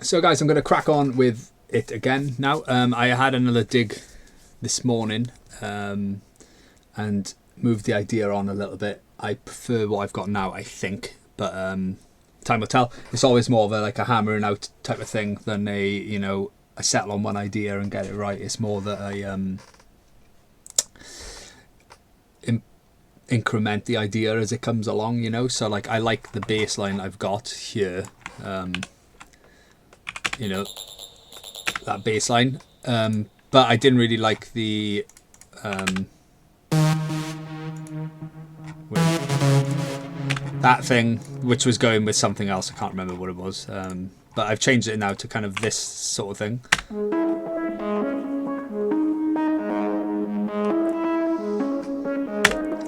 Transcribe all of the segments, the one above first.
So guys, I'm going to crack on with it again now. I had another dig this morning and moved the idea on a little bit. I prefer what I've got now, I think, but time will tell. It's always more of a hammering out type of thing than I settle on one idea and get it right. It's more that I increment the idea as it comes along, so like I like the bass line I've got here, that bass line, but I didn't really like the that thing which was going with something else. I can't remember what it was, but I've changed it now to kind of this sort of thing.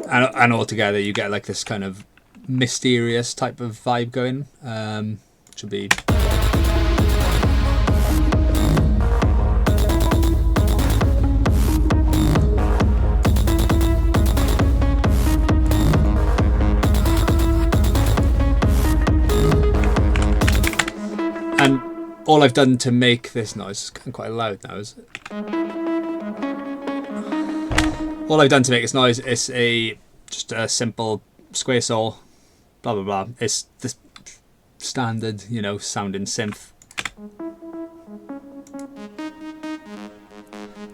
And altogether you get like this kind of mysterious type of vibe going, which would be and all I've done to make this noise, it's quite loud now, is it? All I've done to make this noise is just a simple square saw, blah blah blah. It's the standard, sounding synth.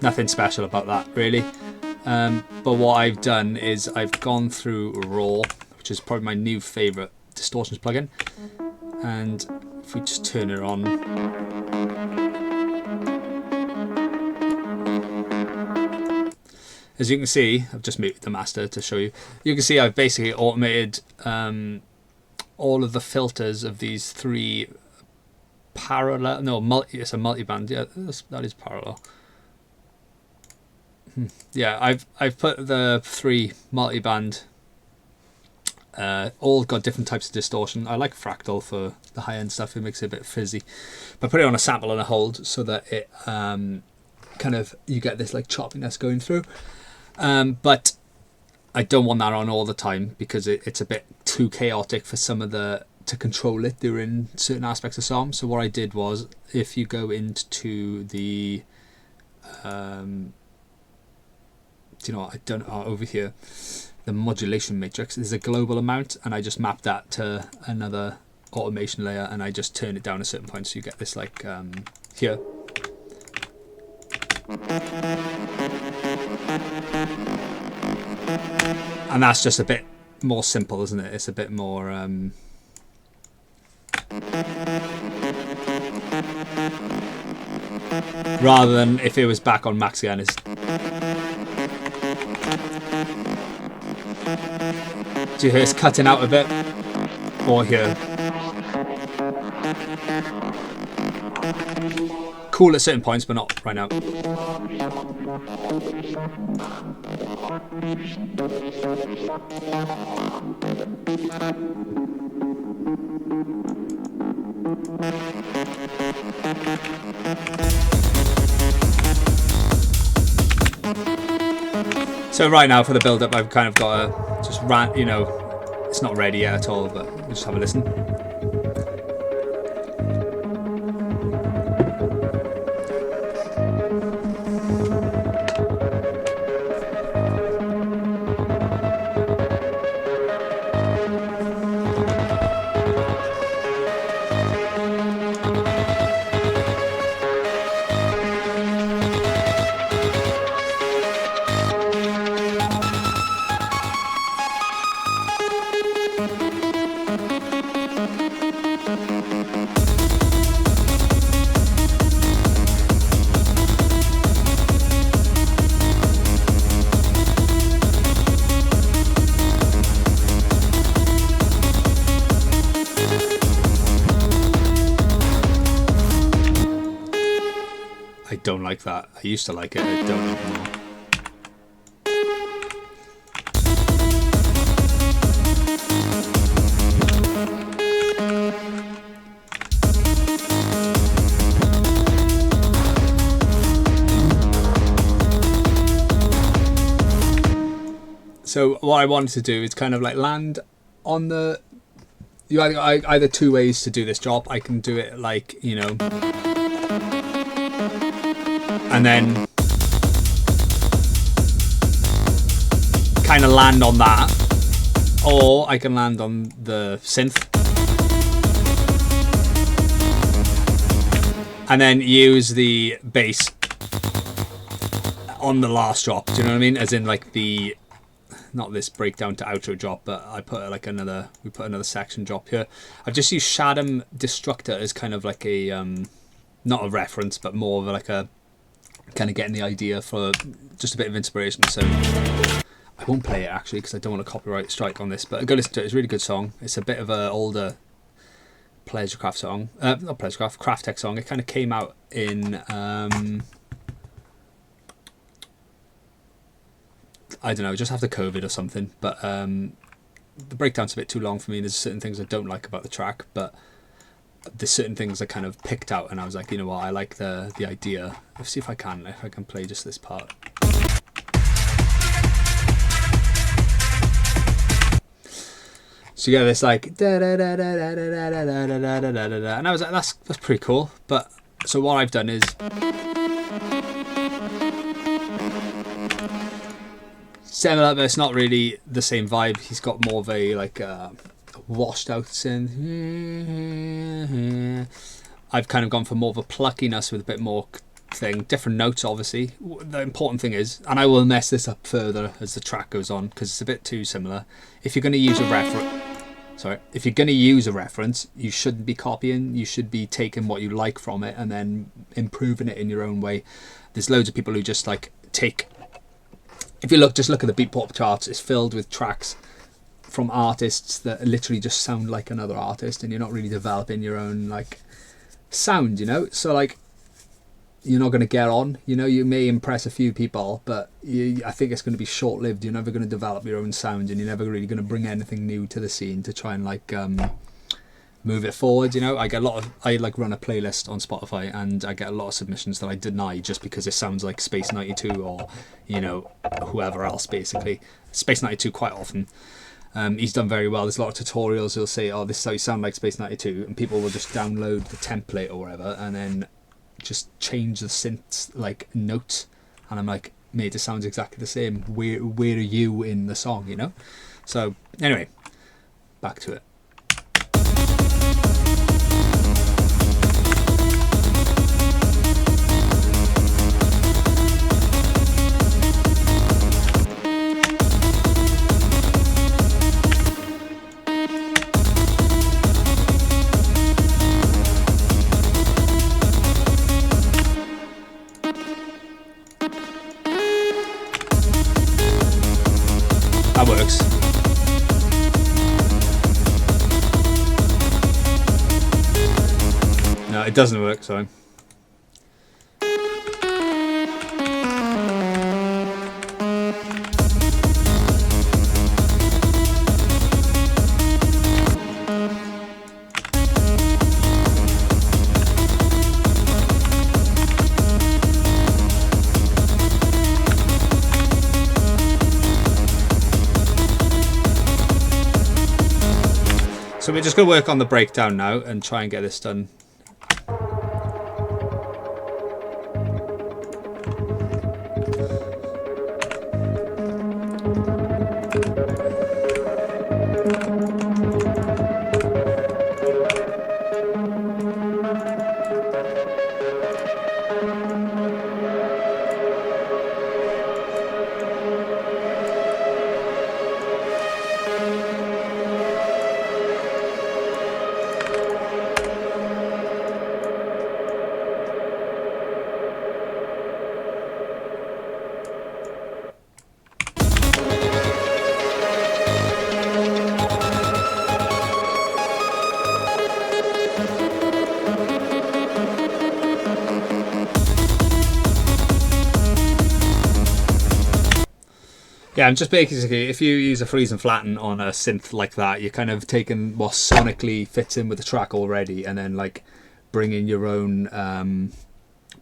Nothing special about that really. But what I've done is I've gone through Raw, which is probably my new favourite distortions plugin, and if we just turn it on. As you can see, I've just muted the master to show you. You can see I've basically automated all of the filters of these three parallel. No, it's a multi-band. Yeah, that is parallel. Yeah, I've put the three multi-band. All got different types of distortion. I like fractal for the high-end stuff. It makes it a bit fizzy. But put it on a sample and a hold so that it kind of, you get this like choppiness going through. But I don't want that on all the time because it's a bit too chaotic for to control it during certain aspects of songs. So what I did was, if you go into the over here, the modulation matrix, there's a global amount, and I just mapped that to another automation layer, and I just turn it down a certain point, so you get this like here. And that's just a bit more simple, isn't it? It's a bit more rather than if it was back on max again. Do you hear it's cutting out a bit? Or here. Cool at certain points, but not right now. So right now for the build-up, I've kind of got to just rant, it's not ready yet at all, but we'll just have a listen. I don't like that. I used to like it, I don't anymore. So what I wanted to do is kind of like land on the you either two ways to do this drop. I can do it like, you know, and then kind of land on that, or I can land on the synth and then use the bass on the last drop. Do you know what I mean? As in like the, not this breakdown to outro drop, but I put like another, we put another section drop here. I've just used Shadam Destructor as kind of like a, not a reference, but more of like a, kind of getting the idea for just a bit of inspiration. So I won't play it actually because I don't want a copyright strike on this, but go listen to it. It's a really good song. It's a bit of an older Pleasurecraft song, not Pleasurecraft, Craftech song. It kind of came out in I don't know, just after COVID or something, but the breakdown's a bit too long for me. There's certain things I don't like about the track, but there's certain things I kind of picked out and I was like, you know what, I like the idea. Let's see if I can play just this part. So you get this like da da da da da da da da da da da da, and I was like, that's pretty cool. But so what I've done is similar, but it's not really the same vibe. He's got more of a like washed out synth. I've kind of gone for more of a pluckiness with a bit more thing, different notes obviously. The important thing is, and I will mess this up further as the track goes on because it's a bit too similar. If you're going to use a reference, you shouldn't be copying. You should be taking what you like from it and then improving it in your own way. There's loads of people who just like take, if you just look at the Beatport charts, it's filled with tracks from artists that literally just sound like another artist, and you're not really developing your own like sound, you know. So like, you're not going to get on, you know. You may impress a few people, but I think it's going to be short-lived. You're never going to develop your own sound, and you're never really going to bring anything new to the scene to try and like move it forward, you know. I like run a playlist on Spotify, and I get a lot of submissions that I deny just because it sounds like Space 92 or, you know, whoever else basically. Space 92 quite often. He's done very well. There's a lot of tutorials. He'll say, oh, this is how you sound like Space 92, and people will just download the template or whatever and then just change the synth like notes, and I'm like, mate, it sounds exactly the same. Where are you in the song, you know? So anyway, back to it. That works. No, it doesn't work, sorry. So we're just going to work on the breakdown now and try and get this done. Yeah, and just basically, if you use a freeze and flatten on a synth like that, you're kind of taking what sonically fits in with the track already, and then like bringing your own,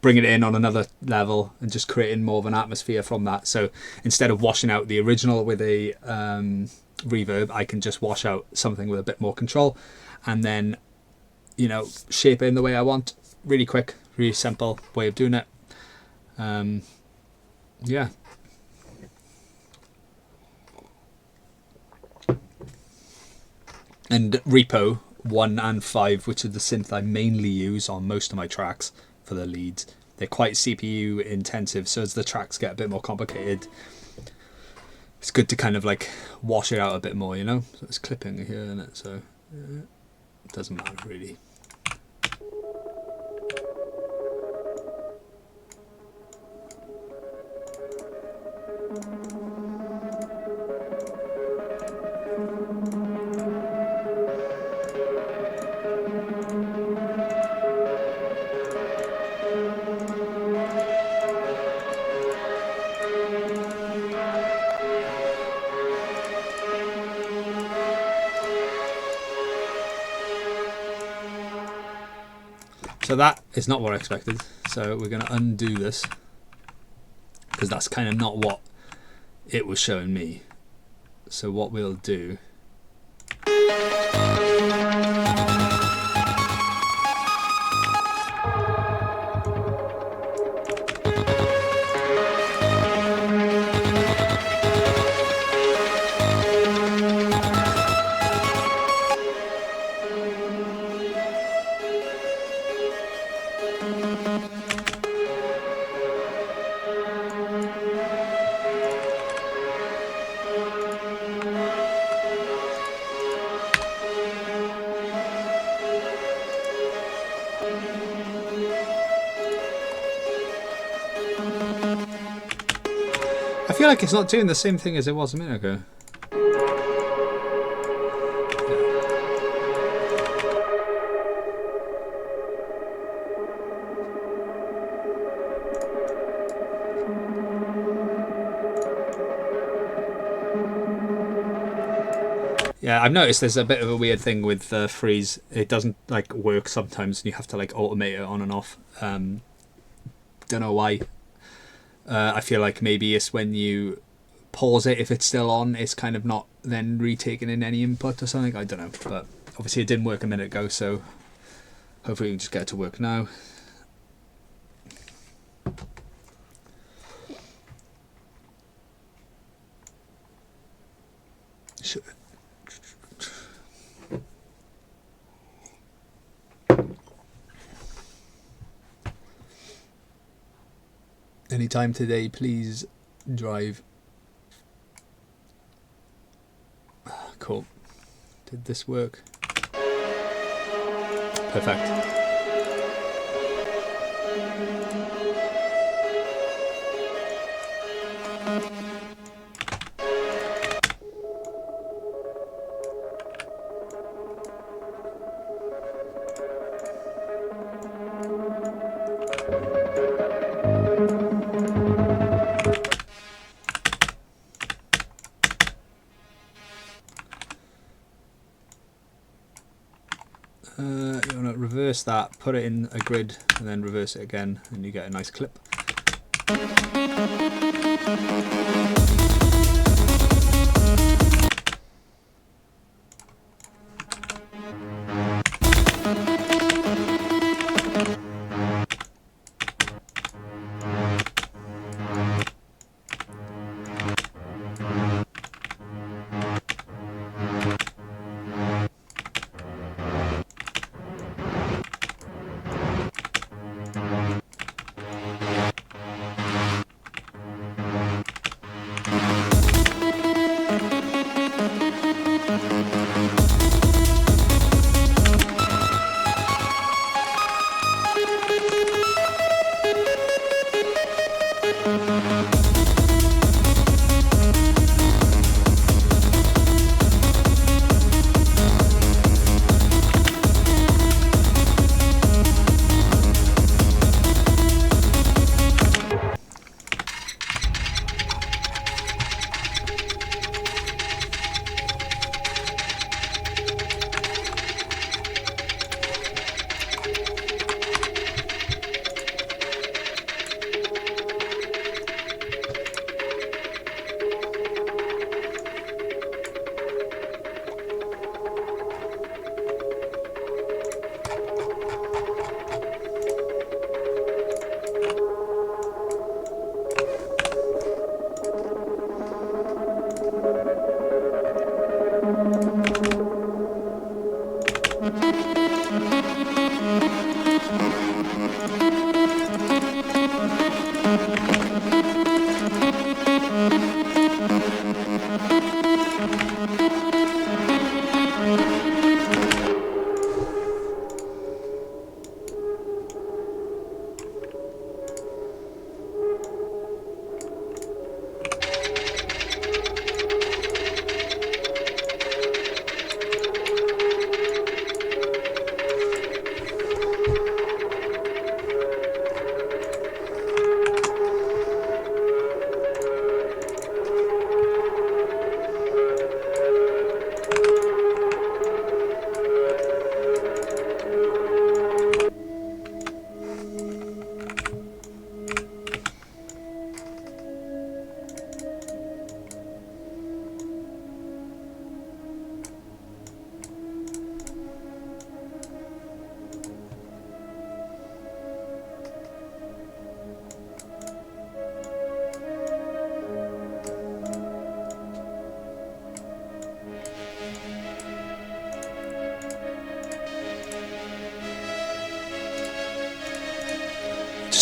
bringing it in on another level, and just creating more of an atmosphere from that. So instead of washing out the original with a reverb, I can just wash out something with a bit more control, and then, you know, shape it in the way I want. Really quick, really simple way of doing it. Yeah. And Repo 1 and 5, which are the synth I mainly use on most of my tracks for the leads, they're quite CPU intensive, so as the tracks get a bit more complicated, it's good to kind of like wash it out a bit more, you know? So it's clipping here, isn't it? So it doesn't matter really. So that is not what I expected. So we're going to undo this, because that's kind of not what it was showing me. So what we'll do, I feel like it's not doing the same thing as it was a minute ago. Yeah, I've noticed there's a bit of a weird thing with freeze. It doesn't like work sometimes, and you have to like automate it on and off. Don't know why. I feel like maybe it's when you pause it, if it's still on, it's kind of not then retaking in any input or something. I don't know, but obviously it didn't work a minute ago, so hopefully we can just get it to work now. Sure. Anytime today, please drive. Cool. Did this work? Perfect. You want to reverse that, put it in a grid, and then reverse it again, and you get a nice clip.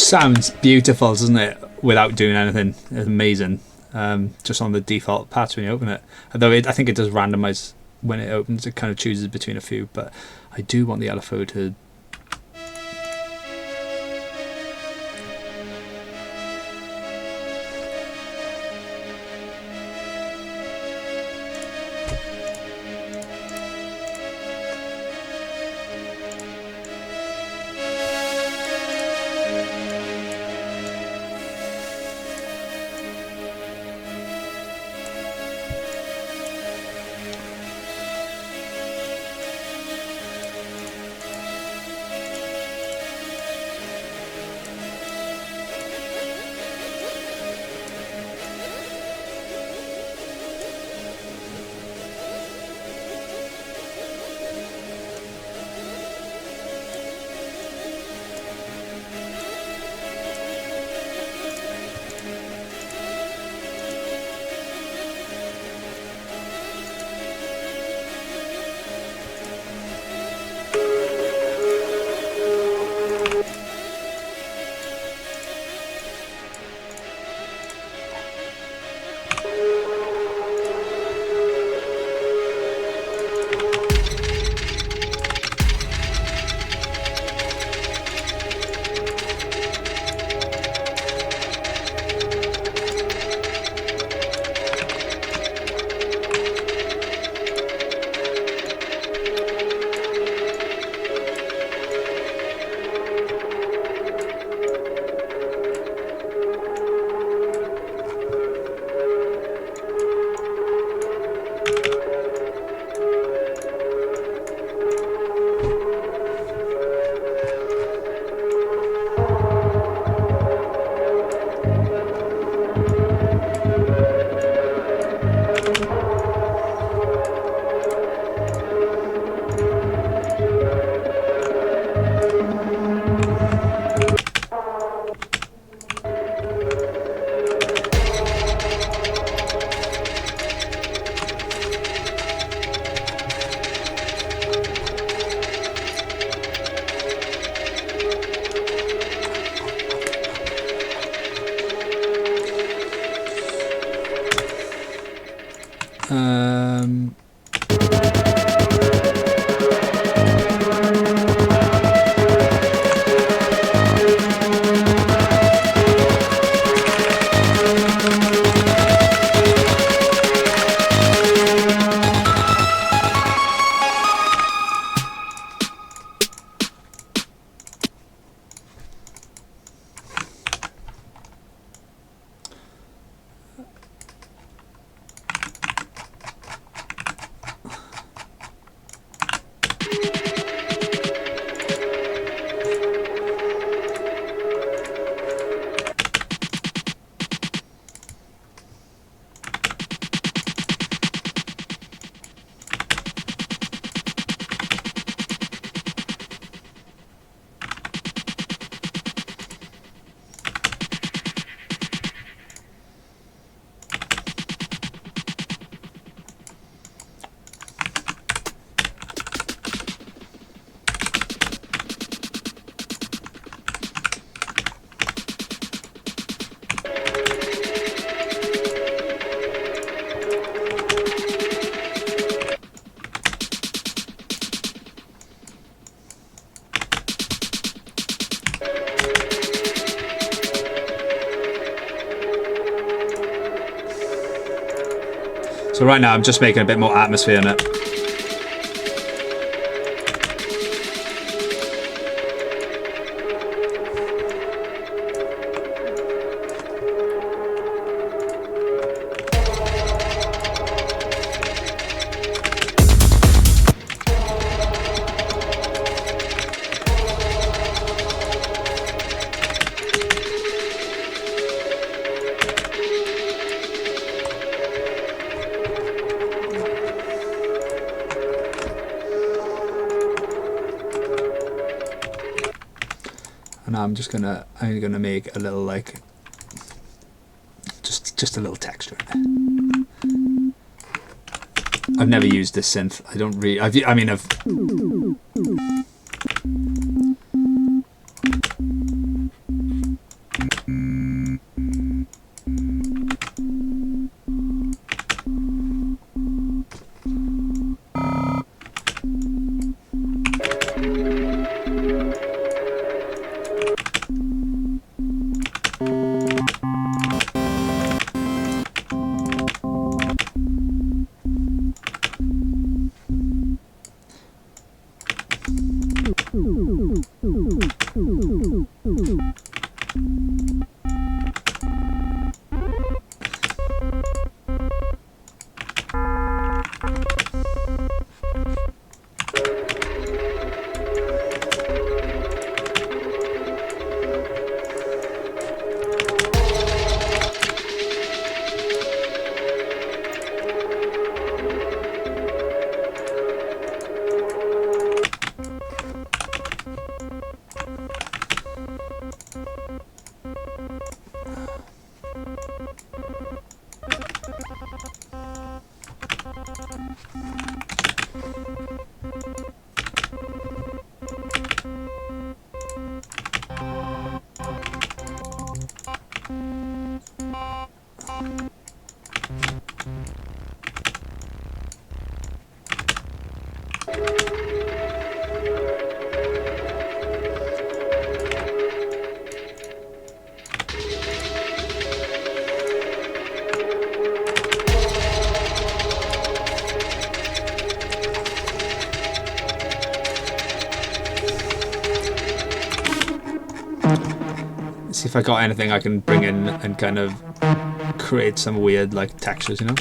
sounds beautiful, doesn't it? Without doing anything, it's amazing. Just on the default patch when you open it. Although I think it does randomize when it opens. It kind of chooses between a few, but I do want the LFO to. So right now I'm just making a bit more atmosphere in it. And I'm gonna make a little like just a little texture. I've never used this synth. I don't really. I've. See if I got anything I can bring in and kind of create some weird like textures, you know.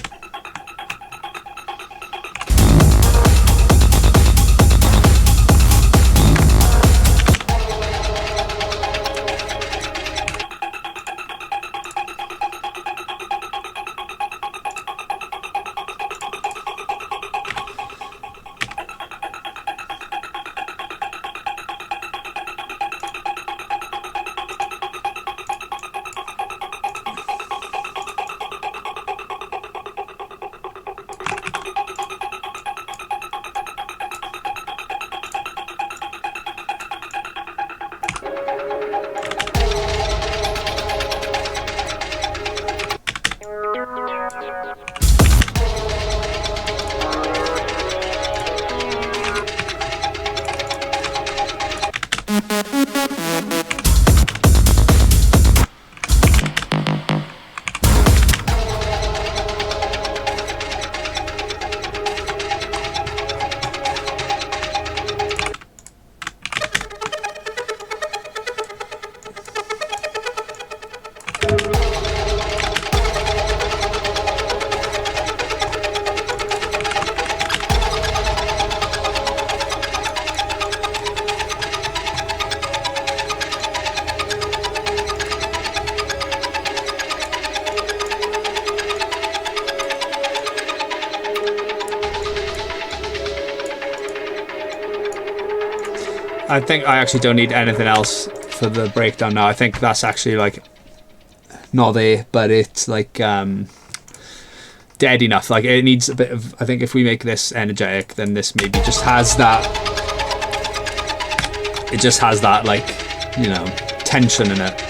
I think I actually don't need anything else for the breakdown now. I think that's actually like not there, but it's like dead enough. Like it needs a bit of, I think if we make this energetic, then this maybe just has that, it just has that like, you know, tension in it.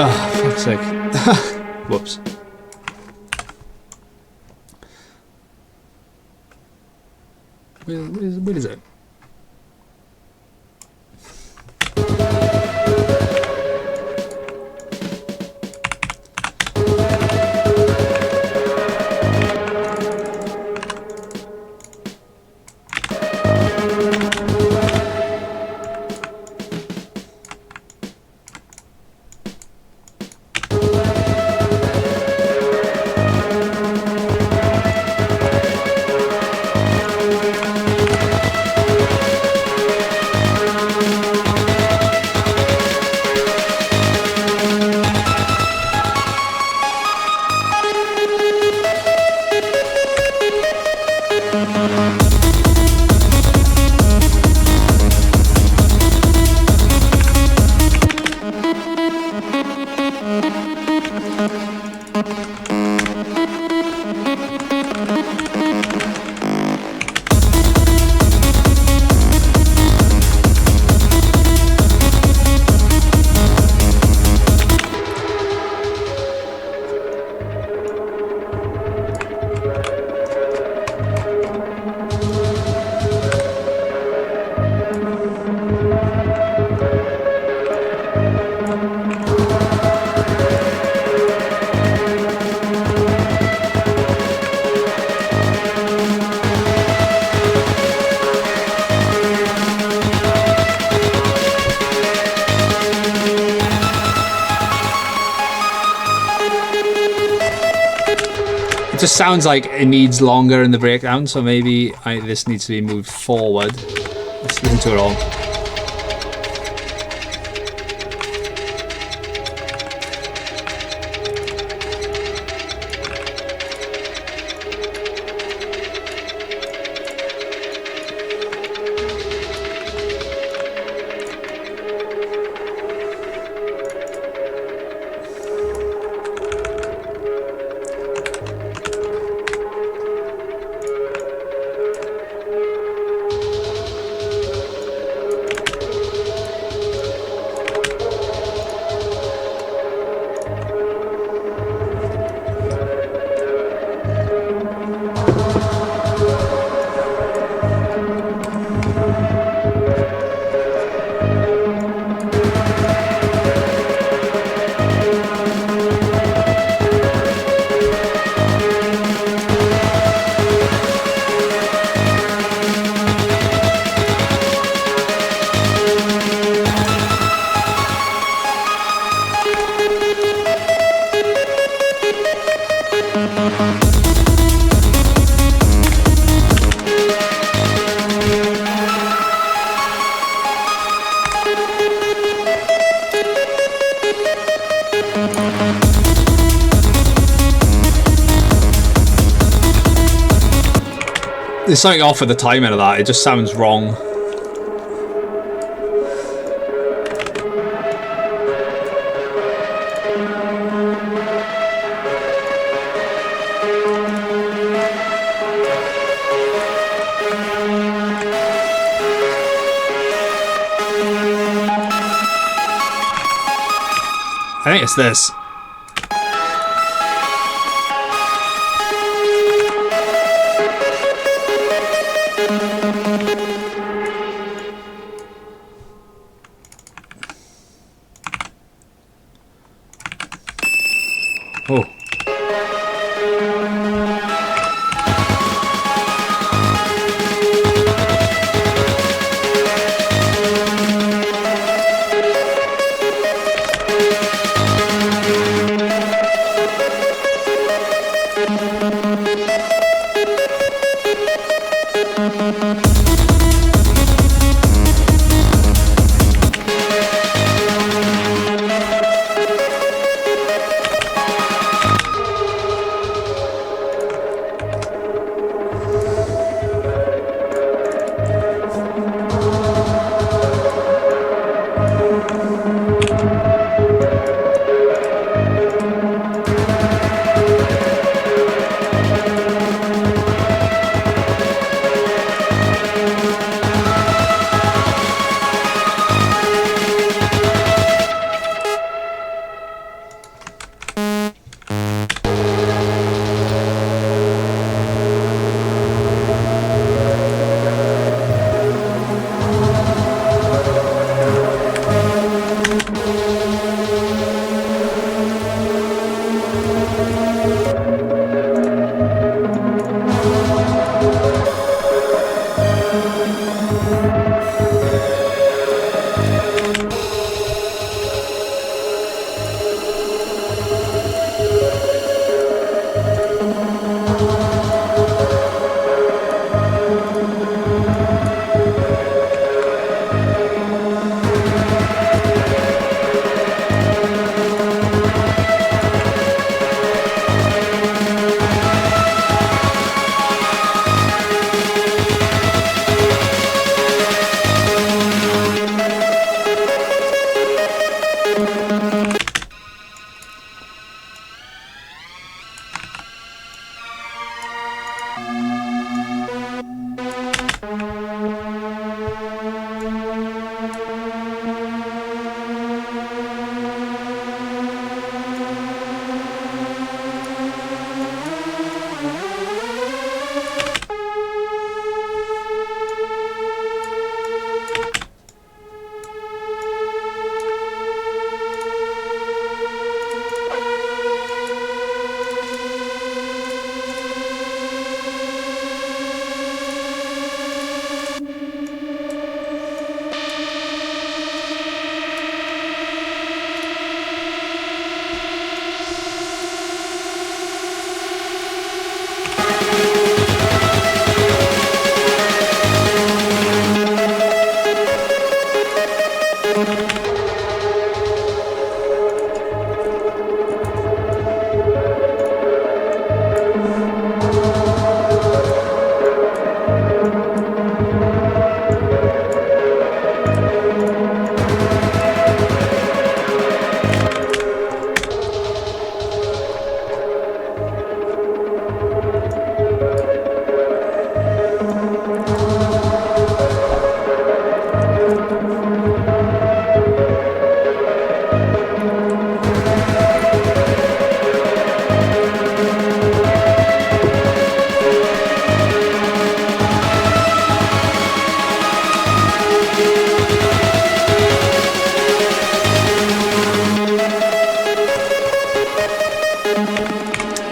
Oh, fuck's sake. Whoops. Where is it? It just sounds like it needs longer in the breakdown, so maybe this needs to be moved forward. Let's listen to it all. There's something off with the timing of that. It just sounds wrong. I think it's this. Oh.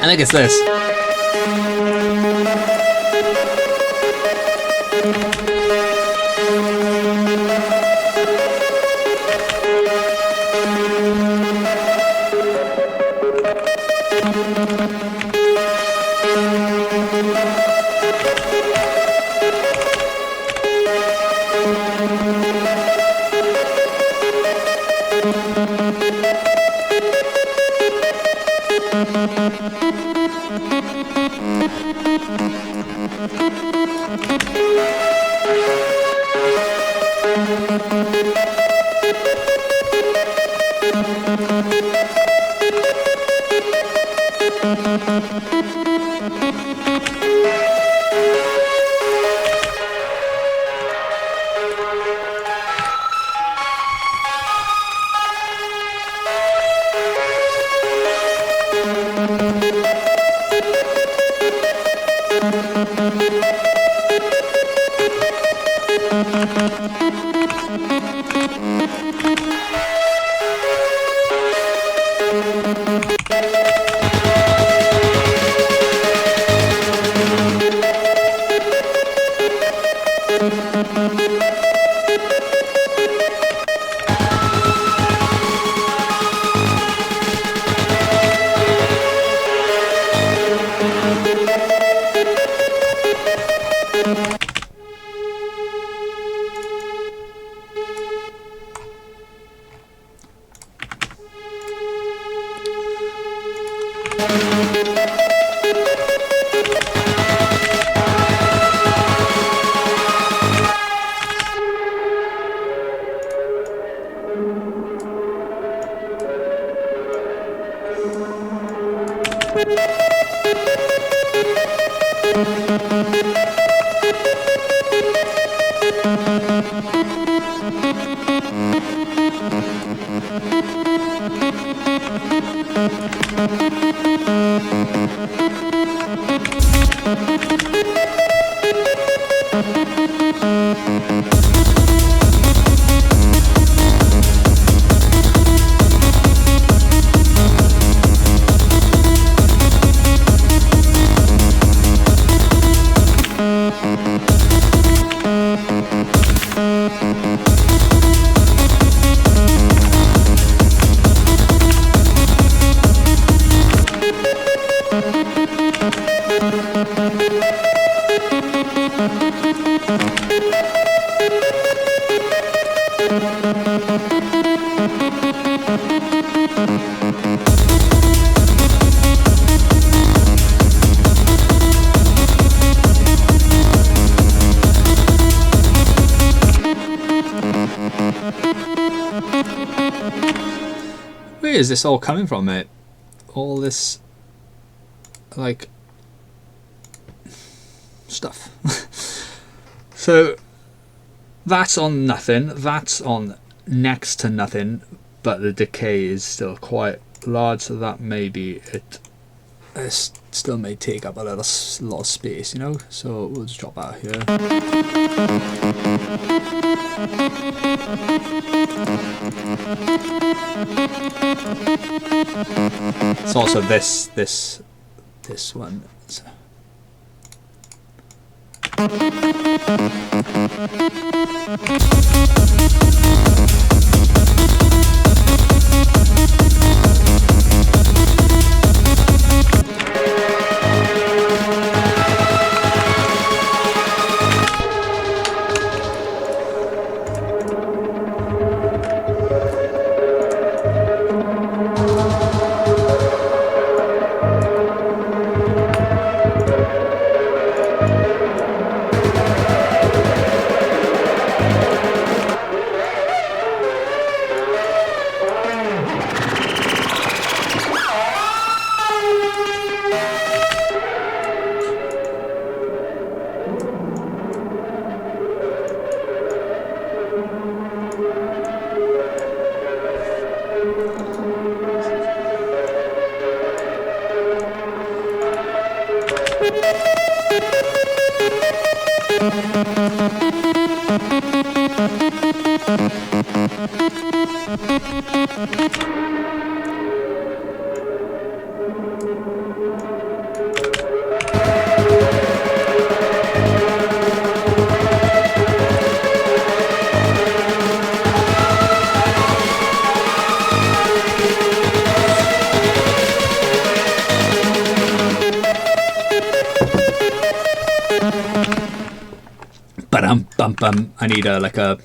I think it's this. Where is this all coming from, mate? All this, like, stuff. So that's on nothing, that's on next to nothing, but the decay is still quite large, so that maybe it still may take up a lot of space, you know. So we'll just drop that here. It's also this one. I need a like a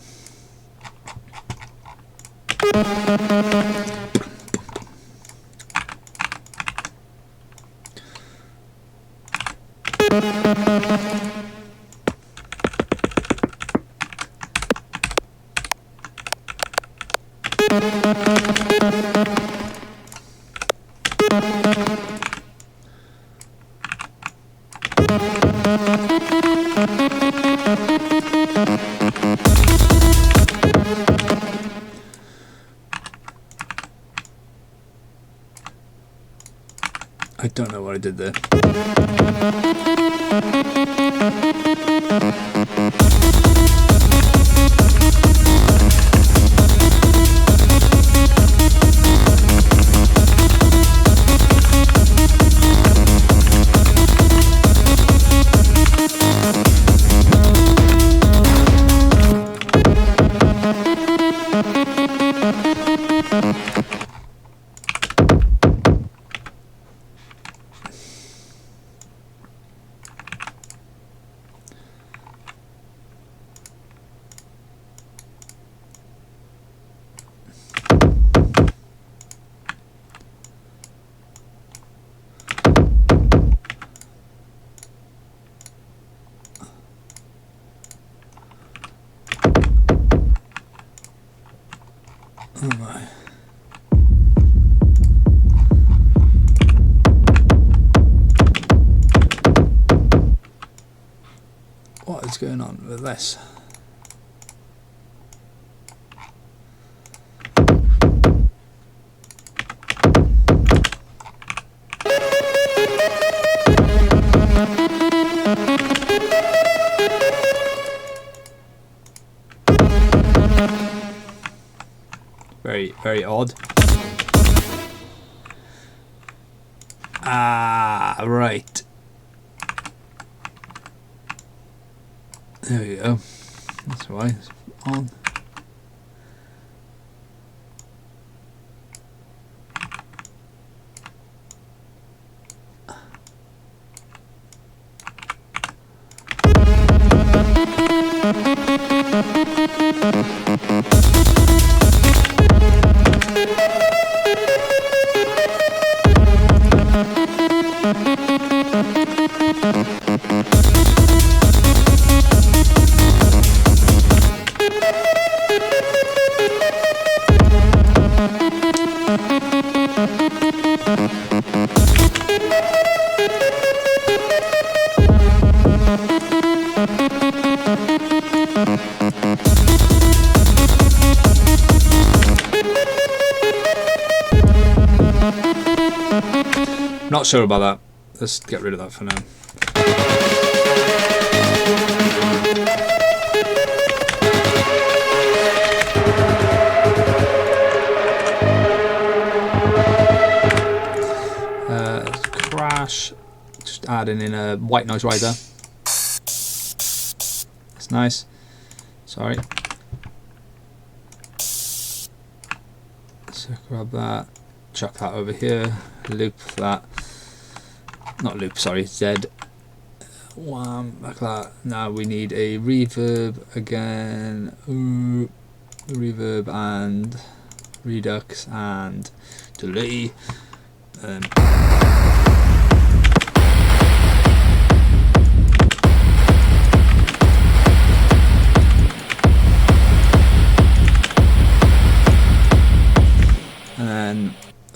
I don't know what I did there. Oh my. What is going on with this? Very, very odd. Ah, right. There we go. That's why it's on. Not sure about that. Let's get rid of that for now. Crash. Just adding in a white noise riser. That's nice. Sorry. So grab that. Chuck that over here. Loop that. Not loop, sorry, Z. Wham, like that. Now we need a reverb again. Ooh, reverb and redux and delay. And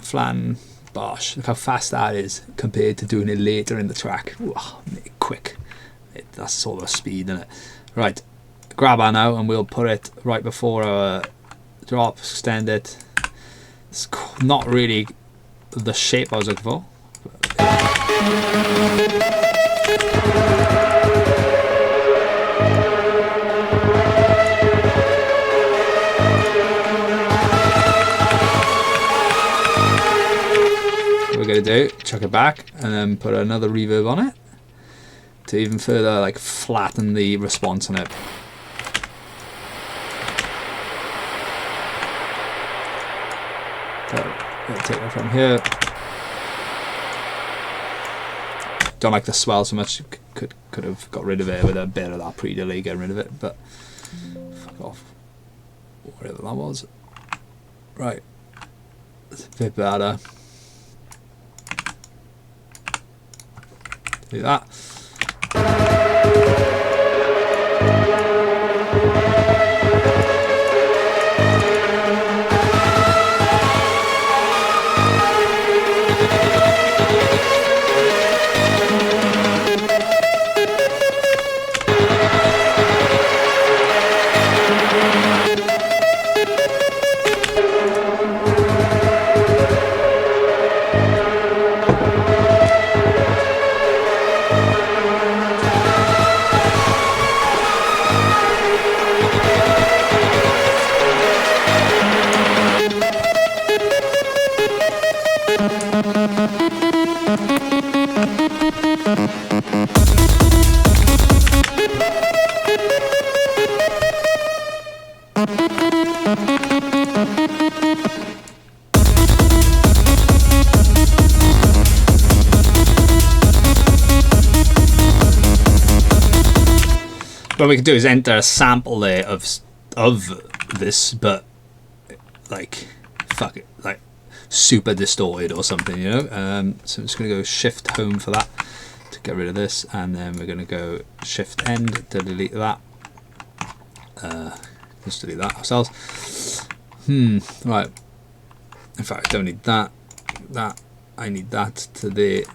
flan. Bosh, look how fast that is compared to doing it later in the track. Wow, make it quick. That's sort of a speed, isn't it? Right, grab our now and we'll put it right before our drop, extend it. It's not really the shape I was looking for. We're going to do, chuck it back and then put another reverb on it to even further like flatten the response on it. So we'll take it from here. Don't like the swell so much. Could have got rid of it with a bit of that pre-delay, getting rid of it, but whatever that was. Right, it's a bit better. Do that. What we can do is enter a sample there of this, but like fuck it, like super distorted or something, you know. So I'm just gonna go Shift Home for that to get rid of this, and then we're gonna go Shift End to delete that. Let's delete that ourselves. Right. In fact, I don't need that. That I need that to the.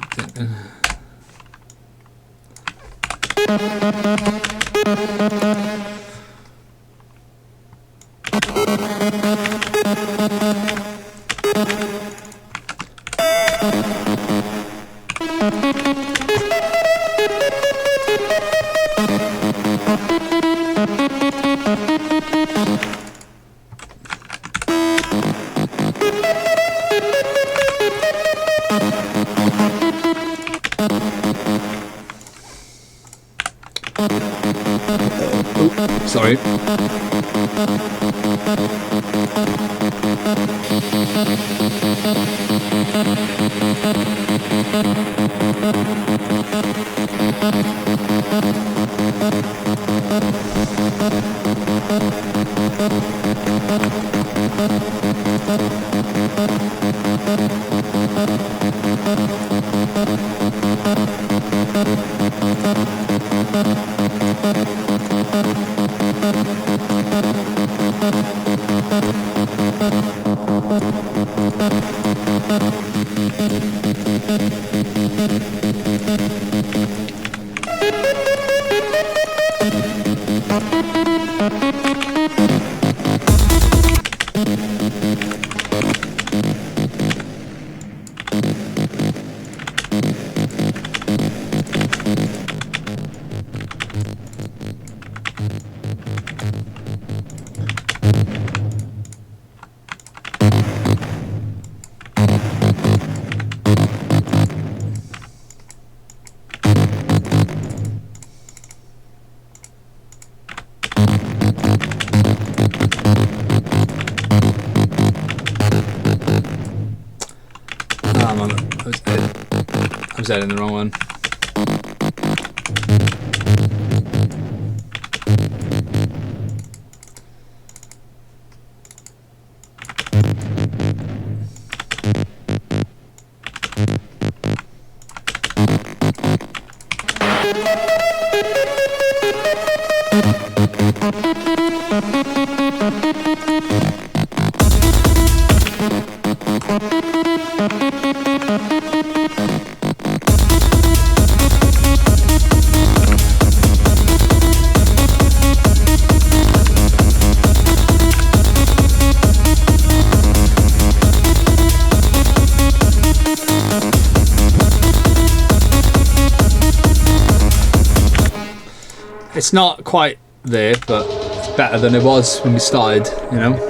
Sorry. I was editing the wrong one. It's not quite there, but it's better than it was when we started, you know.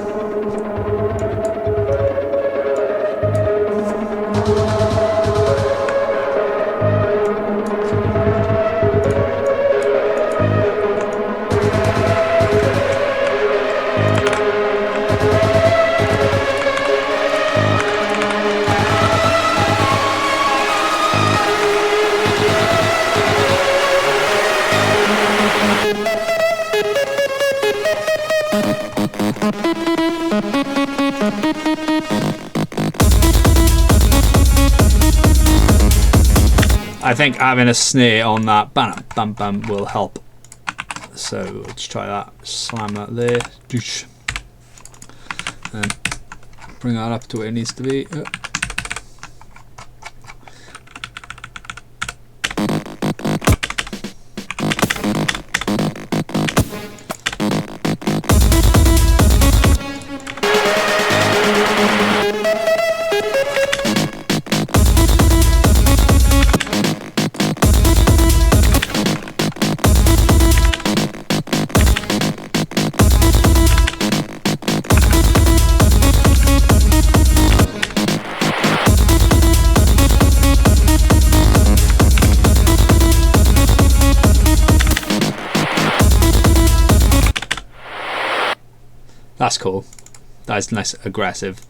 I think having a snare on that bam bam bam will help. So let's try that. Slam that there. And bring that up to where it needs to be. That's cool. That's nice, aggressive.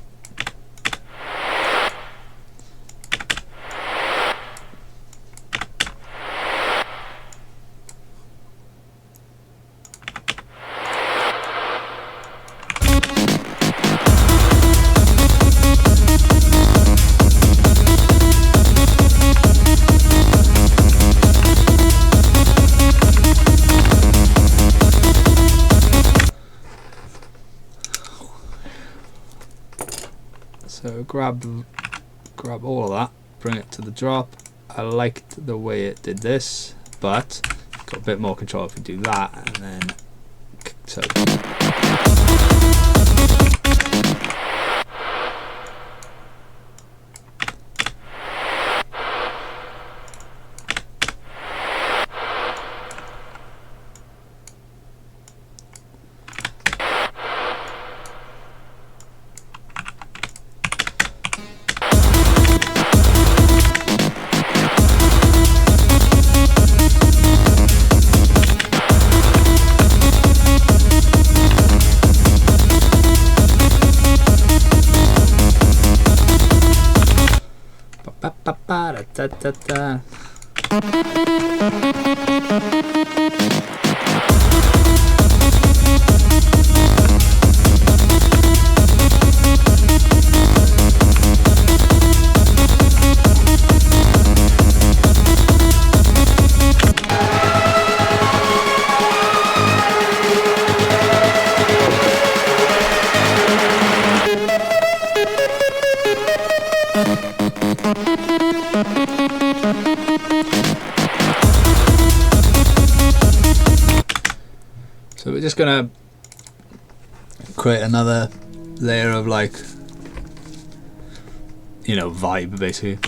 So grab all of that, bring it to the drop. I liked the way it did this, but got a bit more control if we do that, and then so. Da, da, da. So we're just gonna create another layer of, like, you know, vibe basically.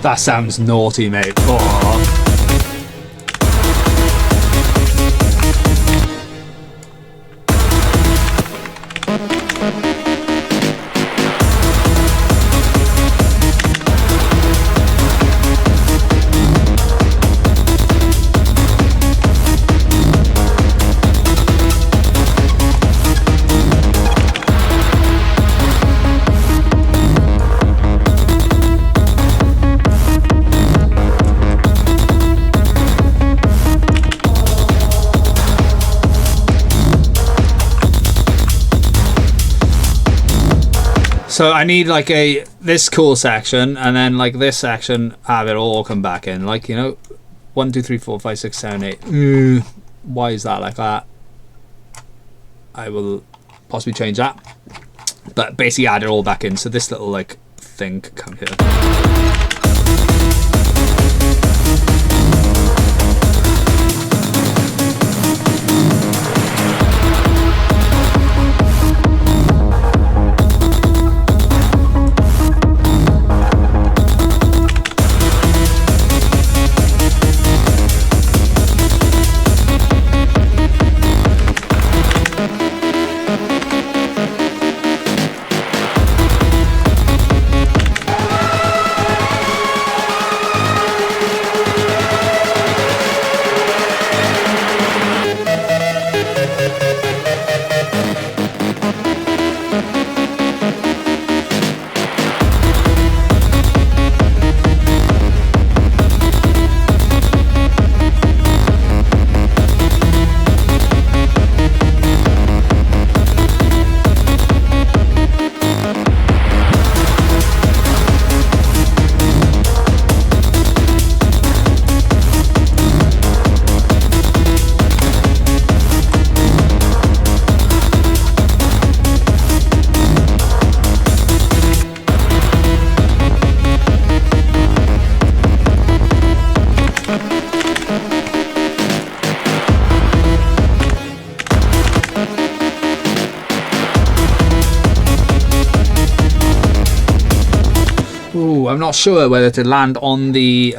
That sounds naughty, mate. Oh. So I need like this cool section, and then like this section, have it all come back in. Like, you know, 1, 2, 3, 4, 5, 6, 7, 8. Why is that like that? I will possibly change that. But basically add it all back in. So this little like thing can come here. I'm not sure whether to land on the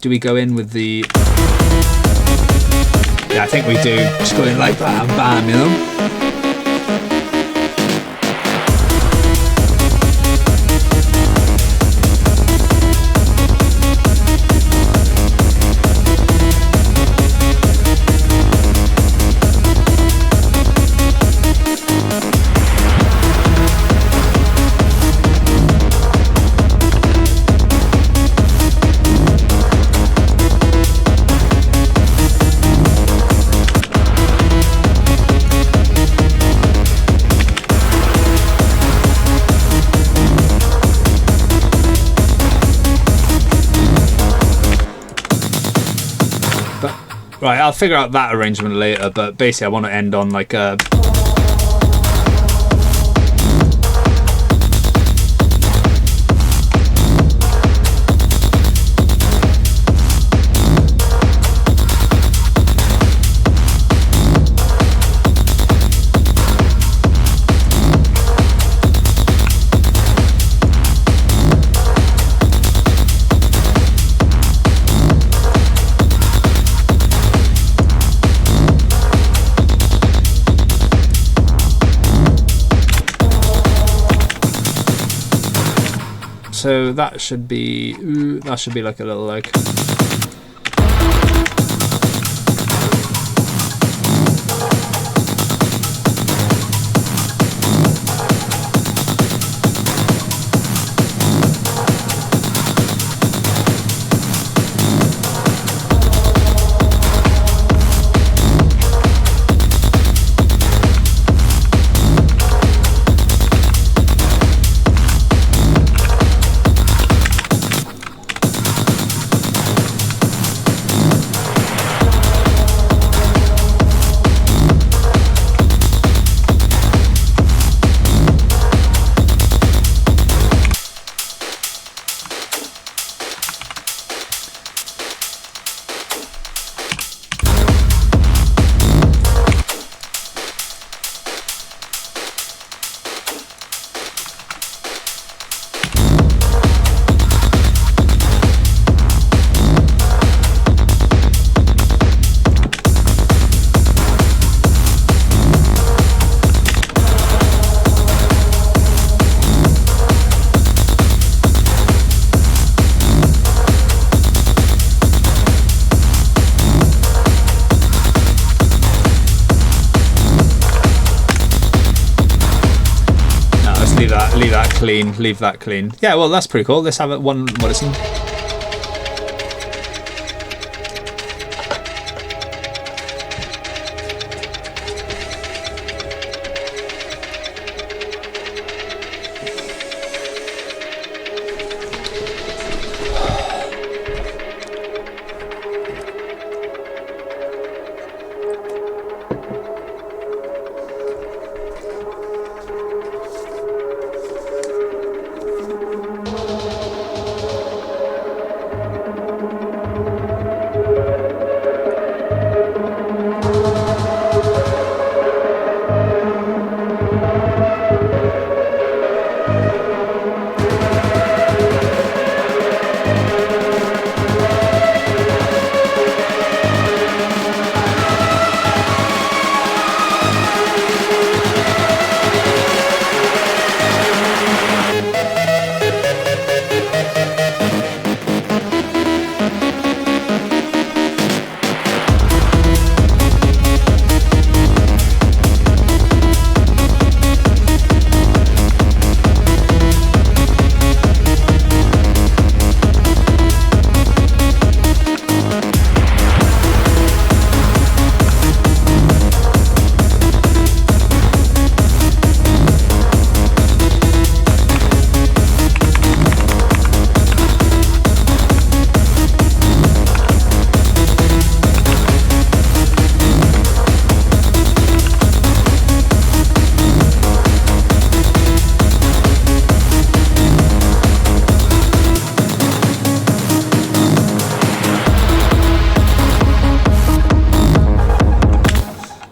do we go in with the, yeah, I think we do, just go in like bam bam, you know. Right, I'll figure out that arrangement later, but basically I want to end on like a So that should be like a little like. Leave that clean. Yeah, well, that's pretty cool. Let's have it one more listen.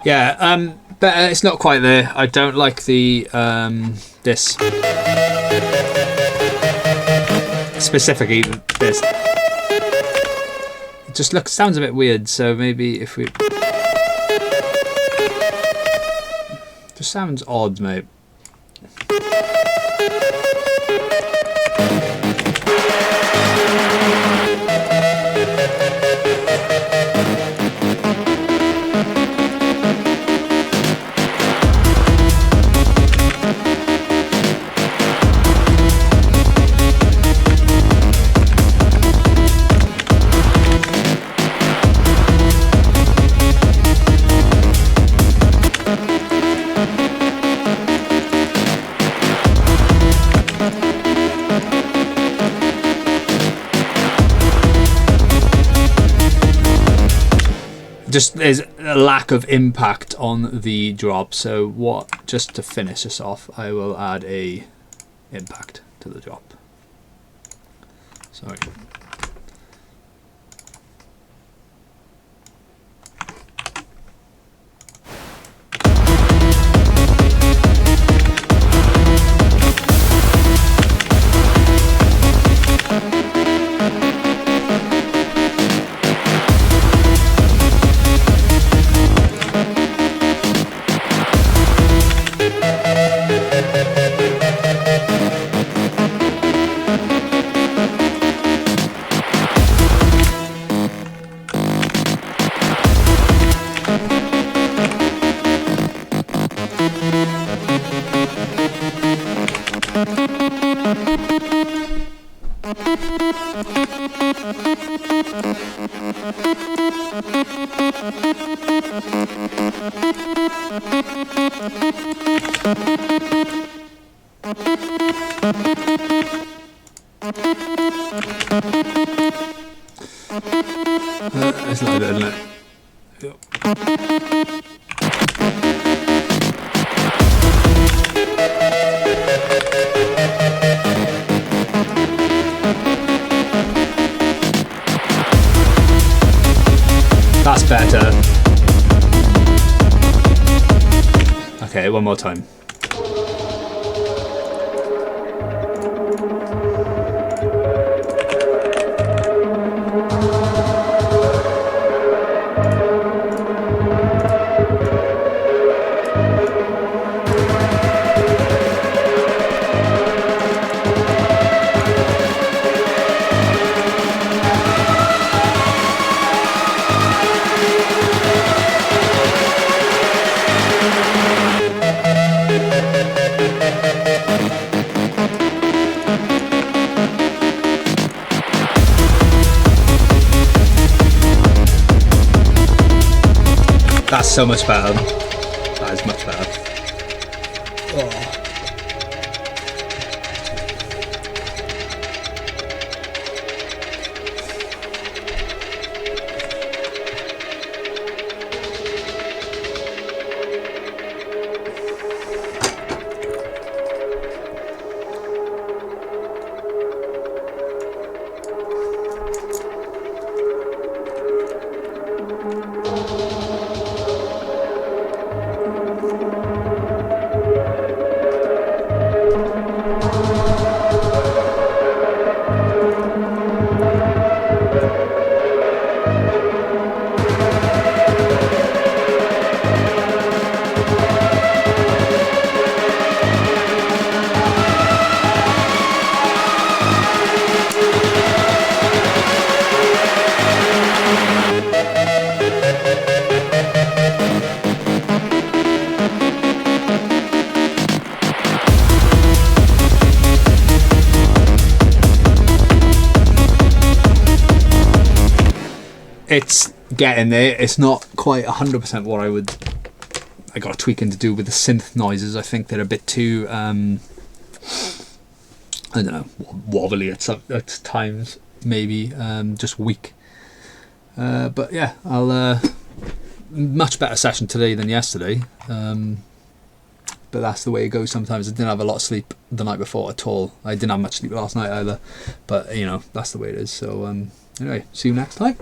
Yeah, but it's not quite there. I don't like the this specifically this. It just sounds a bit weird. So maybe if we just sounds odd, mate. Just there's a lack of impact on the drop. So what? Just to finish this off, I will add a impact to the drop. Sorry. It's like that, isn't it? Yep. That's better. Okay, one more time. That's so much better. That is much better. Oh. It's getting there. It's not quite 100% what I got tweaking to do with the synth noises. I think they're a bit too I don't know, wobbly at times, maybe just weak. But yeah, I'll much better session today than yesterday. But that's the way it goes sometimes. I didn't have a lot of sleep the night before at all. I didn't have much sleep last night either. But you know, that's the way it is. So anyway, see you next time.